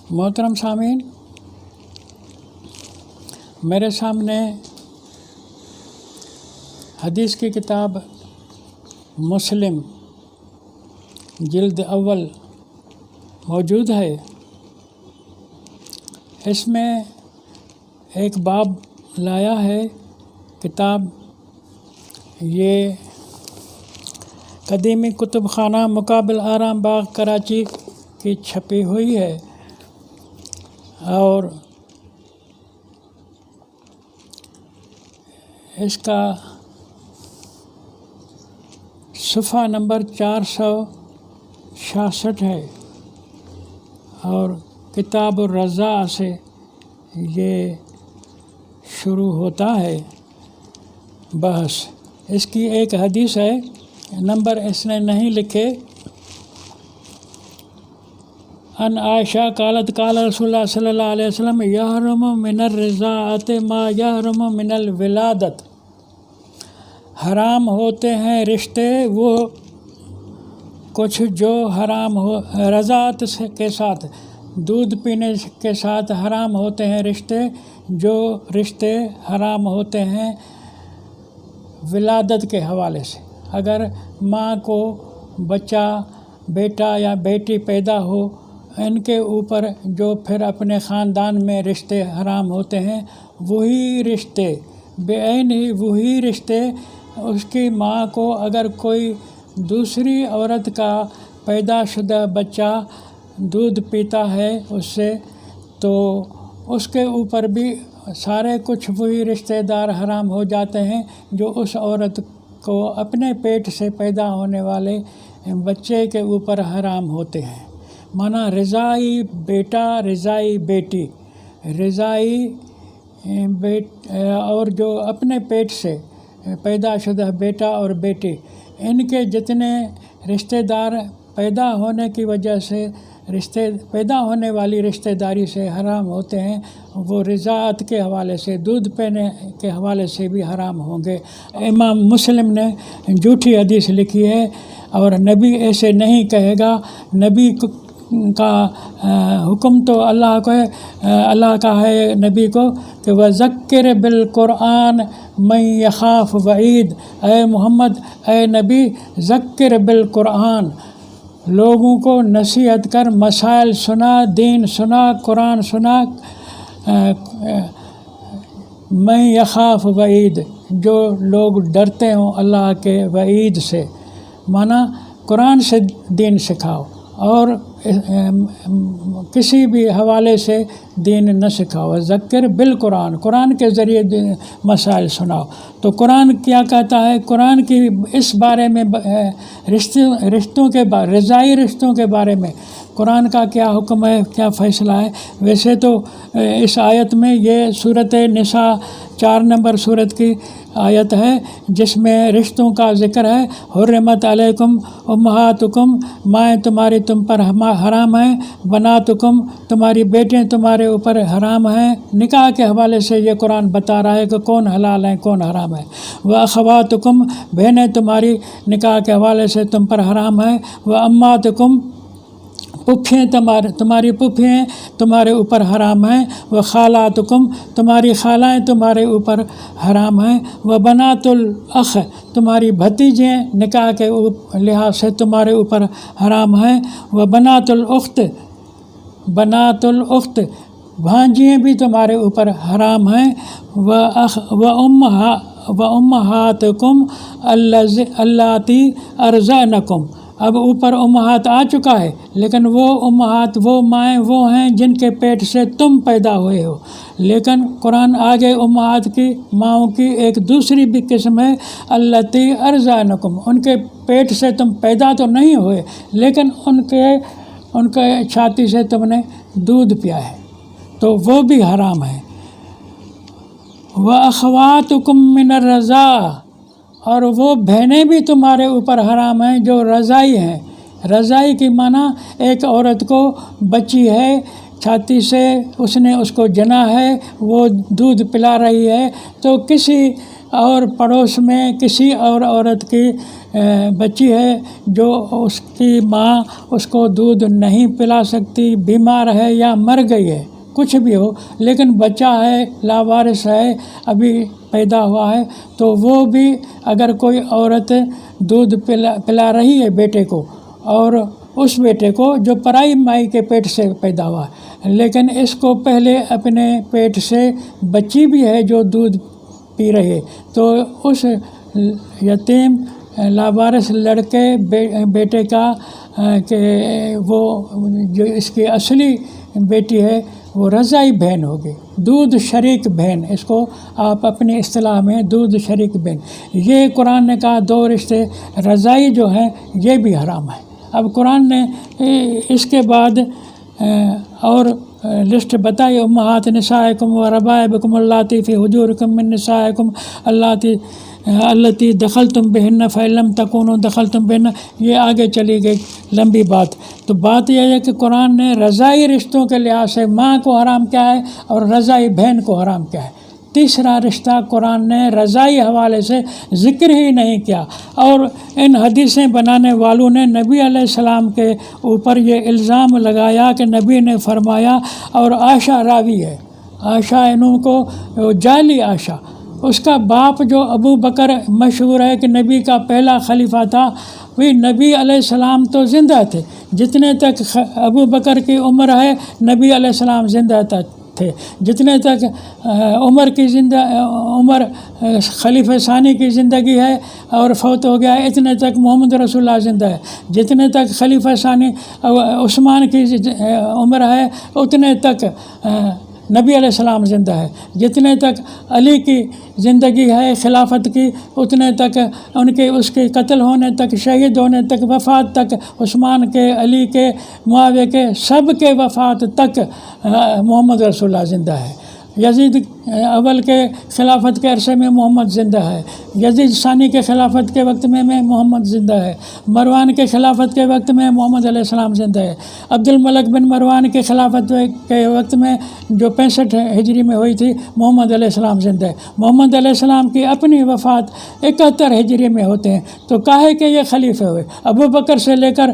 محترم سامعین، میرے سامنے حدیث کی کتاب مسلم جلد اول موجود ہے۔ اس میں ایک باب لایا ہے کتاب، یہ قدیمی کتب خانہ مقابل آرام باغ کراچی کی چھپی ہوئی ہے، اور اس کا صفحہ نمبر 466 ہے، اور کتاب الرضاع سے یہ شروع ہوتا ہے بحث۔ اس کی ایک حدیث ہے، نمبر اس نے نہیں لکھے۔ ان عائشہ قالت قال رسول اللہ صلی اللہ علیہ وسلم یحرم من الرضاعۃ ما یحرم من الولادت، حرام ہوتے ہیں رشتے وہ کچھ جو حرام ہو، رضاعت کے ساتھ، دودھ پینے کے ساتھ حرام ہوتے ہیں رشتے، جو رشتے حرام ہوتے ہیں ولادت کے حوالے سے۔ اگر ماں کو بچہ بیٹا یا بیٹی پیدا ہو، ان کے اوپر جو پھر اپنے خاندان میں رشتے حرام ہوتے ہیں، وہی رشتے بعین ہی وہی رشتے اس کی ماں کو اگر کوئی دوسری عورت کا پیدا شدہ بچہ دودھ پیتا ہے اس سے، تو اس کے اوپر بھی سارے کچھ وہی رشتہ دار حرام ہو جاتے ہیں جو اس عورت کو اپنے پیٹ سے پیدا ہونے والے بچے کے اوپر حرام ہوتے ہیں۔ مانا رضاعی بیٹا، رضاعی بیٹی، رضاعی اور جو اپنے پیٹ سے پیدا شدہ بیٹا اور بیٹی، ان کے جتنے رشتہ دار پیدا ہونے کی وجہ سے پیدا ہونے والی رشتہ داری سے حرام ہوتے ہیں، وہ رضاعت کے حوالے سے، دودھ پینے کے حوالے سے بھی حرام ہوں گے۔ امام مسلم نے جھوٹی حدیث لکھی ہے، اور نبی ایسے نہیں کہے گا۔ نبی کا حکم تو اللہ کا ہے نبی کو کہ وَذَكِّرْ بِالْقُرْآنِ مَن يَخَافُ وَعِيدِ، اے محمد، اے نبی، ذکر بالقرآن، لوگوں کو نصیحت کر، مسائل سنا، دین سنا، قرآن سنا، من یخاف وعید، جو لوگ ڈرتے ہوں اللہ کے وعید سے، مانا قرآن سے دین سکھاؤ، اور کسی بھی حوالے سے دین نہ سکھاؤ۔ ذکر بالقرآن، قرآن کے ذریعے مسائل سناؤ۔ تو قرآن کیا کہتا ہے؟ قرآن کی اس بارے میں رشتوں کے بارے، رضاعی رشتوں کے بارے میں قرآن کا کیا حکم ہے، کیا فیصلہ ہے؟ ویسے تو اس آیت میں یہ سورۃ نساء 4 نمبر سورت کی آیت ہے، جس میں رشتوں کا ذکر ہے۔ حرمت علیکم امہاتکم، مائیں تمہاری تم پر حرام ہیں، بناتکم تمہاری بیٹیں تمہارے اوپر حرام ہیں۔ نکاح کے حوالے سے یہ قرآن بتا رہا ہے کہ کون حلال ہیں کون حرام ہے۔ واخواتکم، بہنیں تمہاری نکاح کے حوالے سے تم پر حرام ہیں۔ واماتکم، پھوپھیاں تمہاری پھوپھیاں تمہارے اوپر حرام ہیں۔ وخالاتکم، تمہاری خالائیں تمہارے اوپر حرام ہیں۔ وبنات الاخ، تمہاری بھتیجیں نکاح کے لحاظ سے تمہارے اوپر حرام ہیں۔ وبنات الاخت، بنات الاخت، بھانجیاں بھی تمہارے اوپر حرام ہیں۔ وامہاتکم اللاتی ارضعنکم، اب اوپر امہات آ چکا ہے، لیکن وہ امہات، وہ مائیں وہ ہیں جن کے پیٹ سے تم پیدا ہوئے ہو۔ لیکن قرآن آگے امہات کی، ماؤں کی ایک دوسری بھی قسم ہے، اللاتی ارضعنکم، ان کے پیٹ سے تم پیدا تو نہیں ہوئے، لیکن ان کے چھاتی سے تم نے دودھ پیا ہے، تو وہ بھی حرام ہے۔ وَأَخَوَاتُكُم مِّنَ الرَّضَاعَةِ، اور وہ بہنیں بھی تمہارے اوپر حرام ہیں جو رضاعی ہیں۔ رضاعی کی معنی ایک عورت کو بچی ہے، چھاتی سے اس نے اس کو جنا ہے، وہ دودھ پلا رہی ہے، تو کسی اور پڑوس میں کسی اور عورت کی بچی ہے جو اس کی ماں اس کو دودھ نہیں پلا سکتی، بیمار ہے یا مر گئی ہے، کچھ بھی ہو، لیکن بچہ ہے، لاوارث ہے، ابھی پیدا ہوا ہے، تو وہ بھی اگر کوئی عورت دودھ پلا رہی ہے بیٹے کو، اور اس بیٹے کو جو پرائی مائی کے پیٹ سے پیدا ہوا ہے، لیکن اس کو پہلے اپنے پیٹ سے بچی بھی ہے جو دودھ پی رہی ہے، تو اس یتیم لاوارث لڑکے بیٹے کا کہ وہ جو اس کی اصلی بیٹی ہے وہ رضاعی بہن ہوگی، دودھ شریک بہن، اس کو آپ اپنی اصطلاح میں دودھ شریک بہن۔ یہ قرآن نے کہا دو رشتے رضاعی جو ہیں یہ بھی حرام ہے۔ اب قرآن نے اس کے بعد اور لسٹ بتائی، امہات نسائکم و ربائبکم اللاتی فی حجورکم من نسائکم اللاتی دخلتم بہن فإن لم تکونوا دخلتم بہن، یہ آگے چلی گئی لمبی بات۔ تو بات یہ ہے کہ قرآن نے رضاعی رشتوں کے لحاظ سے ماں کو حرام کیا ہے اور رضاعی بہن کو حرام کیا ہے۔ تیسرا رشتہ قرآن نے رضاعی حوالے سے ذکر ہی نہیں کیا، اور ان حدیثیں بنانے والوں نے نبی علیہ السلام کے اوپر یہ الزام لگایا کہ نبی نے فرمایا، اور عائشہ راوی ہے، عائشہ انہوں کو جعلی عائشہ، اس کا باپ جو ابو بکر مشہور ہے کہ نبی کا پہلا خلیفہ تھا، وہی نبی علیہ السلام تو زندہ تھے، جتنے تک ابو بکر کی عمر ہے نبی علیہ السلام زندہ تھے، جتنے تک عمر خلیفہ ثانی کی زندگی ہے اور فوت ہو گیا ہے، اتنے تک محمد رسول اللہ زندہ ہے، جتنے تک خلیفہ ثانی عثمان کی عمر ہے اتنے تک نبی علیہ السلام زندہ ہے، جتنے تک علی کی زندگی ہے خلافت کی اتنے تک اس کے قتل ہونے تک، شہید ہونے تک، وفات تک، عثمان کے، علی کے، معاویہ کے، سب کے وفات تک محمد رسول اللہ زندہ ہے۔ یزید اول کے خلافت کے عرصے میں محمد زندہ ہے، یزید ثانی کے خلافت کے وقت میں محمد زندہ ہے، مروان کے خلافت کے وقت میں محمد علیہ السلام زندہ ہے، عبد الملک بن مروان کے خلافت کے وقت میں جو 65 ہجری میں ہوئی تھی محمد علیہ السلام زندہ ہے۔ محمد علیہ السلام کی اپنی وفات 71 ہجری میں ہوتے ہیں، تو کاہے کہ یہ خلیفے ہوئے، ابو بکر سے لے کر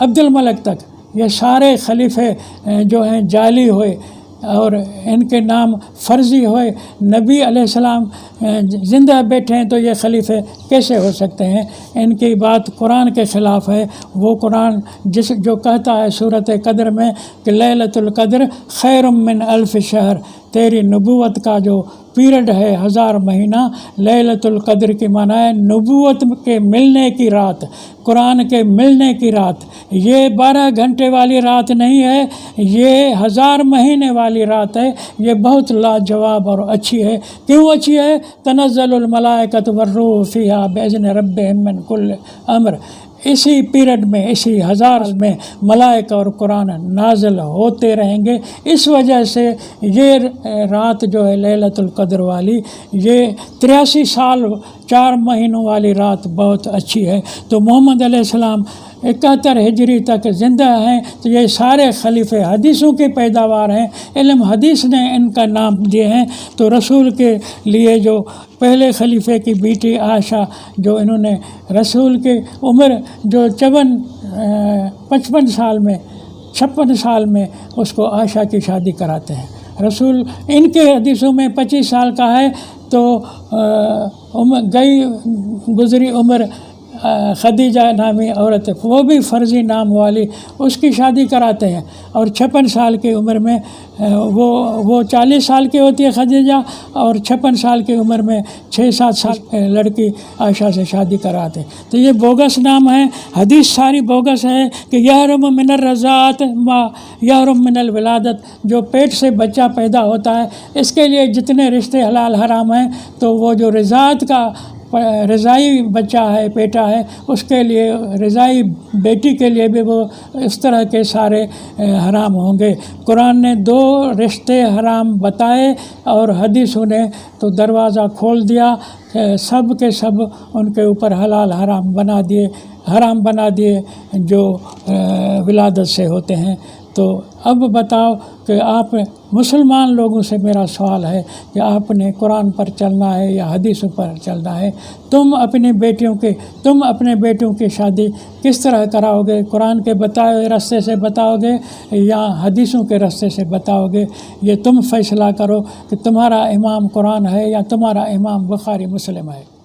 عبد الملک تک یہ سارے خلیفے جو ہیں جعلی ہوئے اور ان کے نام فرضی ہوئے، نبی علیہ السلام زندہ بیٹھے ہیں تو یہ خلیفے کیسے ہو سکتے ہیں؟ ان کی بات قرآن کے خلاف ہے۔ وہ قرآن جو کہتا ہے سورۃ قدر میں کہ لیلۃ القدر خیر من الف شہر، تیری نبوت کا جو پیریڈ ہے 1000 مہینہ، لیلۃ القدر کی معنی ہے نبوت کے ملنے کی رات، قرآن کے ملنے کی رات۔ یہ 12 گھنٹے والی رات نہیں ہے، یہ 1000 مہینے والی رات ہے، یہ بہت لاجواب اور اچھی ہے۔ کیوں اچھی ہے؟ تنزل الملائکۃ والروح فیہا بإذن ربہم من کل امر، اسی پیریڈ میں، اسی 1000 میں ملائکہ اور قرآن نازل ہوتے رہیں گے۔ اس وجہ سے یہ رات جو ہے لیلۃ القدر والی، یہ 83 سال 4 مہینوں والی رات بہت اچھی ہے۔ تو محمد علیہ السلام 71 ہجری تک زندہ ہیں، تو یہ سارے خلیفے حدیثوں کی پیداوار ہیں، علم حدیث نے ان کا نام دیے ہیں۔ تو رسول کے لیے جو پہلے خلیفے کی بیٹی عائشہ، جو انہوں نے رسول کی عمر جو 55 سال میں 56 سال میں اس کو عائشہ کی شادی کراتے ہیں۔ رسول ان کے حدیثوں میں 25 سال کا ہے، تو گزری عمر خدیجہ نامی عورت، وہ بھی فرضی نام والی، اس کی شادی کراتے ہیں، اور 56 سال کی عمر میں وہ 40 سال کی ہوتی ہے خدیجہ، اور 56 سال کی عمر میں 6-7 سال لڑکی عائشہ سے شادی کراتے ہیں۔ تو یہ بوگس نام ہے، حدیث ساری بوگس ہے کہ یحرم من الرضاعت ما یحرم من الولادت، جو پیٹ سے بچہ پیدا ہوتا ہے اس کے لیے جتنے رشتے حلال حرام ہیں، تو وہ جو رضاعت کا رضاعی بچہ ہے، بیٹا ہے، اس کے لیے، رضاعی بیٹی کے لیے بھی وہ اس طرح کے سارے حرام ہوں گے۔ قرآن نے 2 رشتے حرام بتائے اور حدیثوں نے تو دروازہ کھول دیا، سب کے سب ان کے اوپر حلال حرام بنا دیے جو ولادت سے ہوتے ہیں۔ تو اب بتاؤ کہ آپ مسلمان لوگوں سے میرا سوال ہے کہ آپ نے قرآن پر چلنا ہے یا حدیثوں پر چلنا ہے؟ تم اپنے بیٹوں کی شادی کس طرح کراؤ گے؟ قرآن کے بتائے ہوئے راستے سے بتاؤ گے یا حدیثوں کے راستے سے بتاؤ گے؟ یہ تم فیصلہ کرو کہ تمہارا امام قرآن ہے یا تمہارا امام بخاری مسلم ہے۔